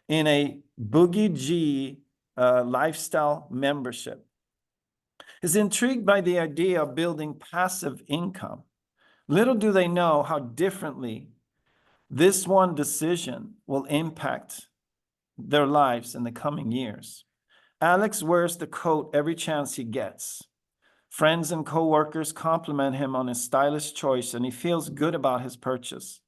in a Boogie G lifestyle membership. He's intrigued by the idea of building passive income. Little do they know how differently this one decision will impact their lives in the coming years. Alex wears the coat every chance he gets. Friends and coworkers compliment him on his stylish choice, and he feels good about his purchase.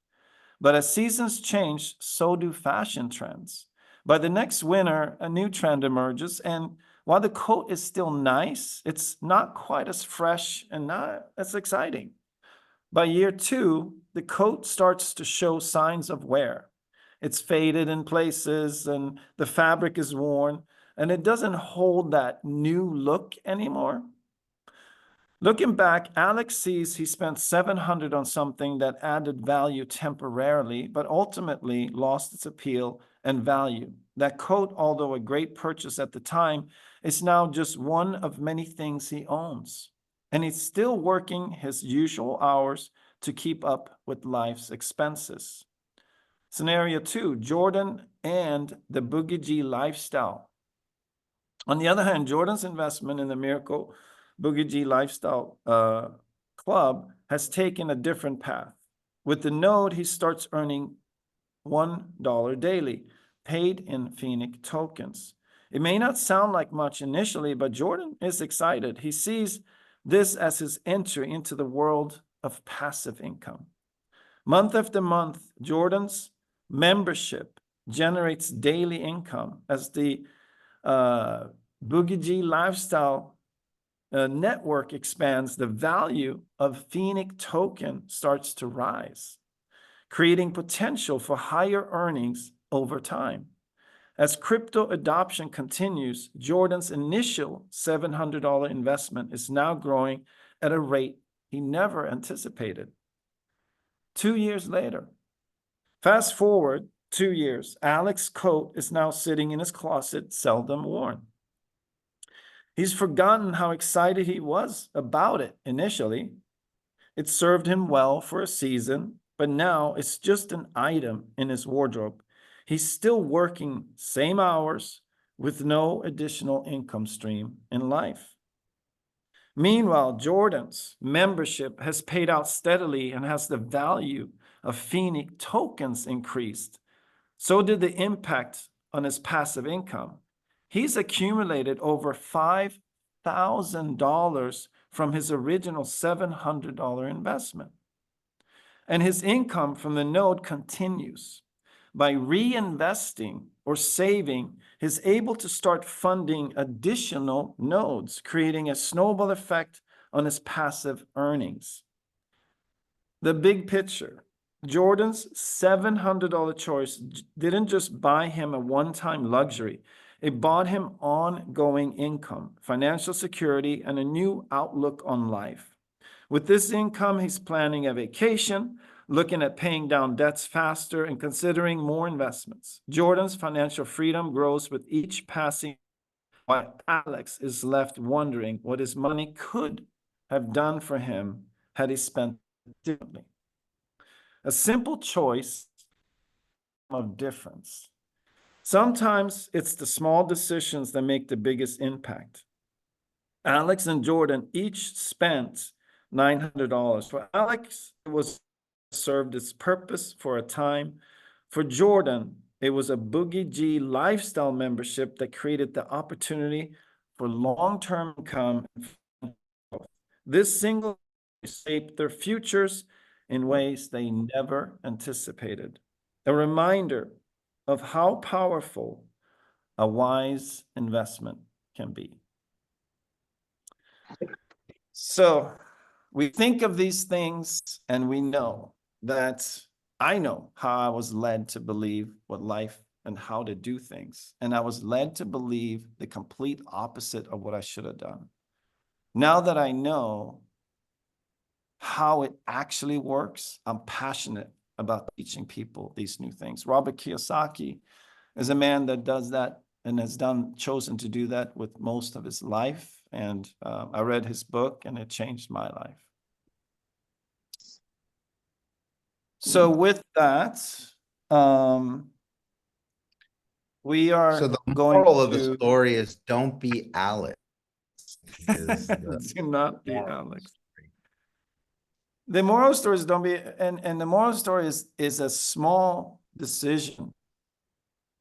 But as seasons change, so do fashion trends. By the next winter, a new trend emerges, and while the coat is still nice, it's not quite as fresh and not as exciting. By year 2, the coat starts to show signs of wear. It's faded in places and the fabric is worn, and it doesn't hold that new look anymore. Looking back, Alex sees he spent $700 on something that added value temporarily, but ultimately lost its appeal and value. That coat, although a great purchase at the time, is now just one of many things he owns. And he's still working his usual hours to keep up with life's expenses. Scenario 2, Jordan and the Boogie G lifestyle. On the other hand, Jordan's investment in the Miracle Boogie G lifestyle club has taken a different path. With the node, he starts earning $1 daily, paid in Phoenix tokens. It may not sound like much initially, but Jordan is excited. He sees this as his entry into the world of passive income. Month after month, Jordan's membership generates daily income as the Boogie G lifestyle network expands, the value of Phoenix token starts to rise, creating potential for higher earnings over time. As crypto adoption continues, Jordan's initial $700 investment is now growing at a rate he never anticipated. 2 years later, fast forward 2 years, Alex's coat is now sitting in his closet, seldom worn. He's forgotten how excited he was about it initially. It served him well for a season, but now it's just an item in his wardrobe. He's still working same hours with no additional income stream in life. Meanwhile, Jordan's membership has paid out steadily and has the value of Phoenix tokens increased. So did the impact on his passive income. He's accumulated over $5,000 from his original $700 investment. And his income from the node continues. By reinvesting or saving, he's able to start funding additional nodes, creating a snowball effect on his passive earnings. The big picture. Jordan's $700 choice didn't just buy him a one-time luxury. It bought him ongoing income, financial security, and a new outlook on life. With this income, he's planning a vacation, looking at paying down debts faster, and considering more investments. Jordan's financial freedom grows with each passing, while Alex is left wondering what his money could have done for him had he spent it differently. A simple choice of difference. Sometimes it's the small decisions that make the biggest impact. Alex and Jordan each spent $900. For Alex, it was served its purpose for a time. For Jordan, it was a Boogie G lifestyle membership that created the opportunity for long-term income. This single shaped their futures in ways they never anticipated. A reminder of how powerful a wise investment can be. So we think of these things and we know that I know how I was led to believe what life and how to do things. And I was led to believe the complete opposite of what I should have done. Now that I know how it actually works, I'm passionate about teaching people these new things. Robert Kiyosaki is a man that does that and has chosen to do that with most of his life. And I read his book and it changed my life. So with that, we are So the going moral of the to story is don't be Alex. do not be Alex. The moral story is don't be, and the moral story is a small decision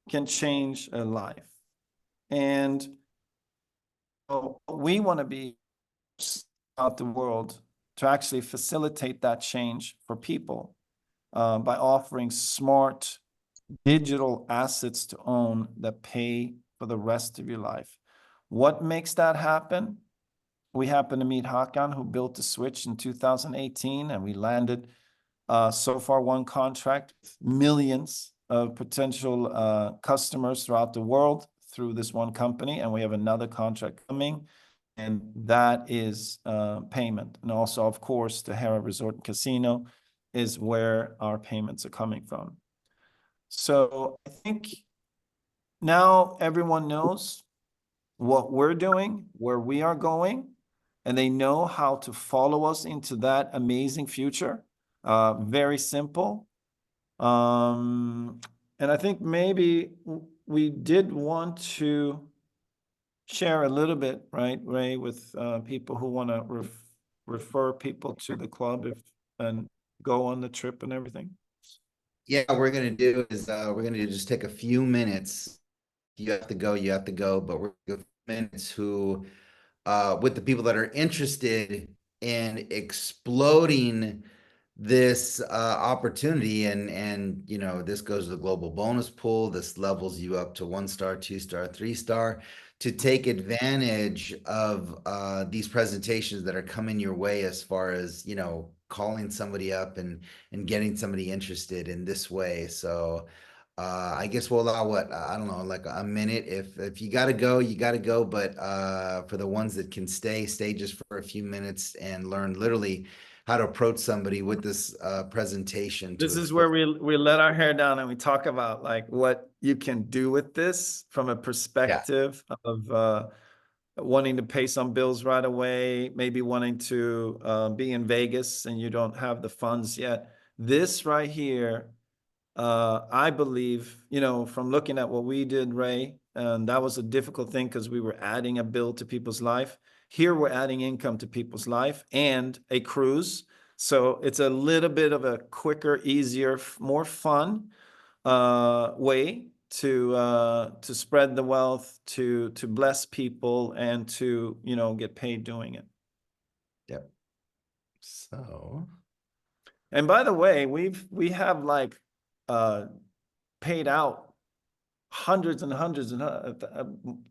can change a life. And we want to be out the world to actually facilitate that change for people by offering smart digital assets to own that pay for the rest of your life. What makes that happen? We happened to meet Hakan, who built the switch in 2018, and we landed so far one contract with millions of potential customers throughout the world through this one company, and we have another contract coming, and that is payment. And also, of course, the Hera Resort and Casino is where our payments are coming from. So I think now everyone knows what we're doing, where we are going, and they know how to follow us into that amazing future. Very simple. And I think maybe we did want to share a little bit, right, Ray, with people who want to refer people to the club and go on the trip and everything. Yeah, what we're gonna do is we're gonna just take a few minutes. You have to go, but we're gonna minutes who with the people that are interested in exploding this opportunity, and you know, this goes to the global bonus pool. This levels you up to 1-star, 2-star, 3-star. to take advantage of these presentations that are coming your way as far as, you know, calling somebody up and getting somebody interested in this way. So I guess we'll allow what, I don't know, like a minute. If you gotta go, you gotta go. But for the ones that can stay just for a few minutes and learn literally how to approach somebody with this presentation. This is where we let our hair down and we talk about like what you can do with this from a perspective of wanting to pay some bills right away, maybe wanting to be in Vegas and you don't have the funds yet. This right here, I believe, you know, from looking at what we did, Ray, and that was a difficult thing because we were adding a bill to people's life. Here we're adding income to people's life and a cruise. So it's a little bit of a quicker, easier, more fun way to spread the wealth, to bless people, and to, you know, get paid doing it. Yep. So, and by the way, we have like paid out hundreds and hundreds and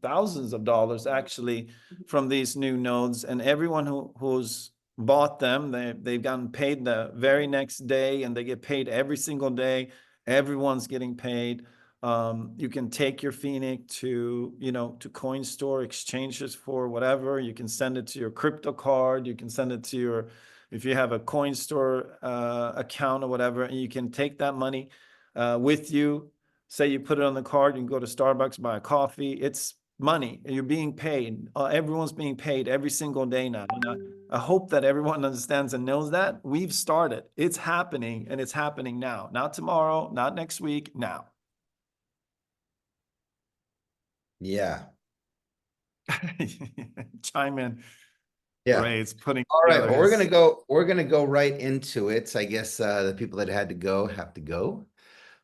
thousands of dollars actually from these new nodes, and everyone who's bought them, they've gotten paid the very next day, and they get paid every single day. Everyone's getting paid. You can take your Phoenix to, you know, to coin store, exchanges for whatever. You can send it to your crypto card. You can send it to your, if you have a coin store account or whatever, and you can take that money with you. Say you put it on the card, you can go to Starbucks, buy a coffee. It's money. You're being paid. Everyone's being paid every single day now. And I hope that everyone understands and knows that. We've started. It's happening, and it's happening now. Not tomorrow, not next week, now. yeah. Chime in. Yeah. Ray, it's putting All right, together well, we're his- gonna go right into it. So I guess the people that had to go have to go.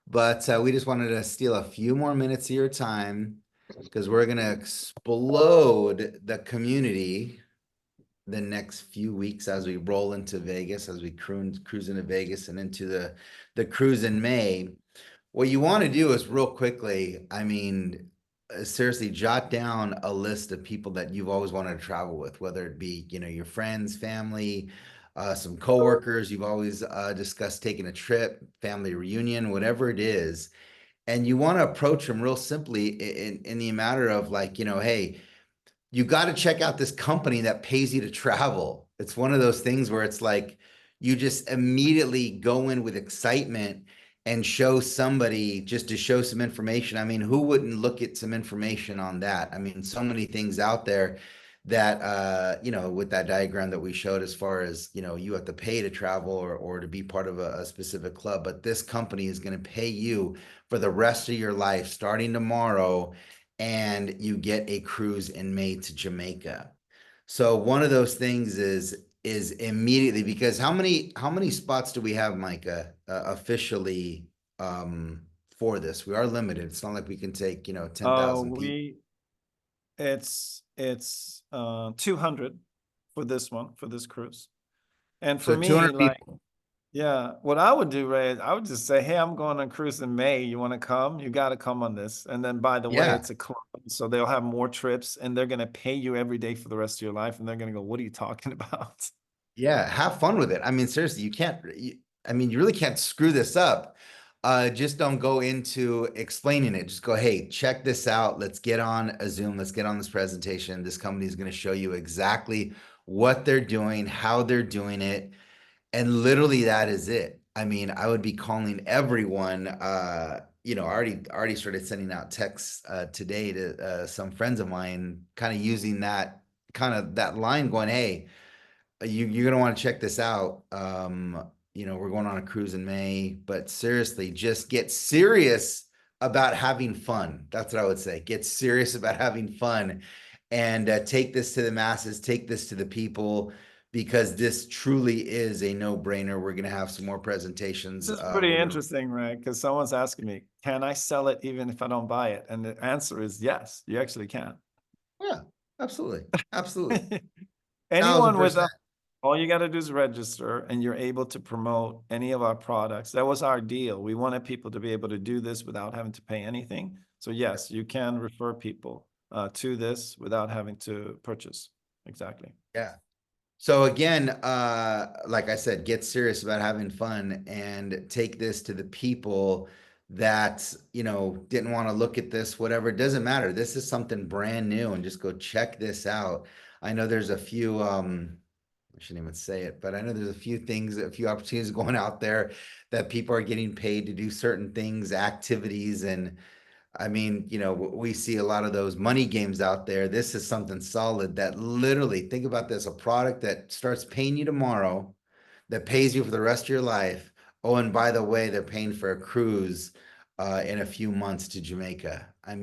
But we just wanted to steal a few more minutes of your time because we're gonna explode the community the next few weeks as we roll into Vegas, as we cruise into Vegas and into the cruise in May. What you want to do is real quickly, I mean, seriously, jot down a list of people that you've always wanted to travel with, whether it be, you know, your friends, family, some coworkers you've always discussed taking a trip, family reunion, whatever it is. And you want to approach them real simply in the matter of like, you know, hey, you got to check out this company that pays you to travel. It's one of those things where it's like you just immediately go in with excitement and show somebody just to show some information. I mean, who wouldn't look at some information on that? I mean, so many things out there that, you know, with that diagram that we showed as far as, you know, you have to pay to travel or to be part of a specific club, but this company is going to pay you for the rest of your life starting tomorrow, and you get a cruise in May to Jamaica. So one of those things is immediately, because how many spots do we have, Micah, officially for this? We are limited. It's not like we can take, you know, 10,000 people. It's 200 for this one, for this cruise. And for So me, 200 like, people. yeah, what I would do, Ray, is I would just say, hey, I'm going on a cruise in May. You want to come? You got to come on this. And then, by the way, Yeah. it's a club, so they'll have more trips, and they're going to pay you every day for the rest of your life. And they're going to go, what are you talking about? Yeah, have fun with it. I mean, seriously, I mean, you really can't screw this up. Just don't go into explaining it. Just go, hey, check this out. Let's get on a Zoom. Let's get on this presentation. This company is going to show you exactly what they're doing, how they're doing it. And literally that is it. I mean, I would be calling everyone, you know, already started sending out texts today to some friends of mine, kind of using that line going, hey, you're gonna want to check this out. You know, we're going on a cruise in May, but seriously, just get serious about having fun. That's what I would say. Get serious about having fun, and take this to the masses, take this to the people, because this truly is a no-brainer. We're gonna have some more presentations. This is pretty interesting, right? Because someone's asking me, can I sell it even if I don't buy it? And the answer is yes, you actually can. Yeah, absolutely. Absolutely. Anyone with 1000%. all you got to do is register, and you're able to promote any of our products. That was our deal. We wanted people to be able to do this without having to pay anything. So yes, you can refer people to this without having to purchase. Exactly. Yeah. So again, like I said, get serious about having fun and take this to the people that, didn't want to look at this, whatever. It doesn't matter. This is something brand new, and just go check this out. I know there's a few, I shouldn't even say it, but I know there's a few things, a few opportunities going out there that people are getting paid to do certain things, activities. And I mean, we see a lot of those money games out there. This is something solid that literally, think about this, a product that starts paying you tomorrow, that pays you for the rest of your life. Oh, and by the way, they're paying for a cruise in a few months to Jamaica.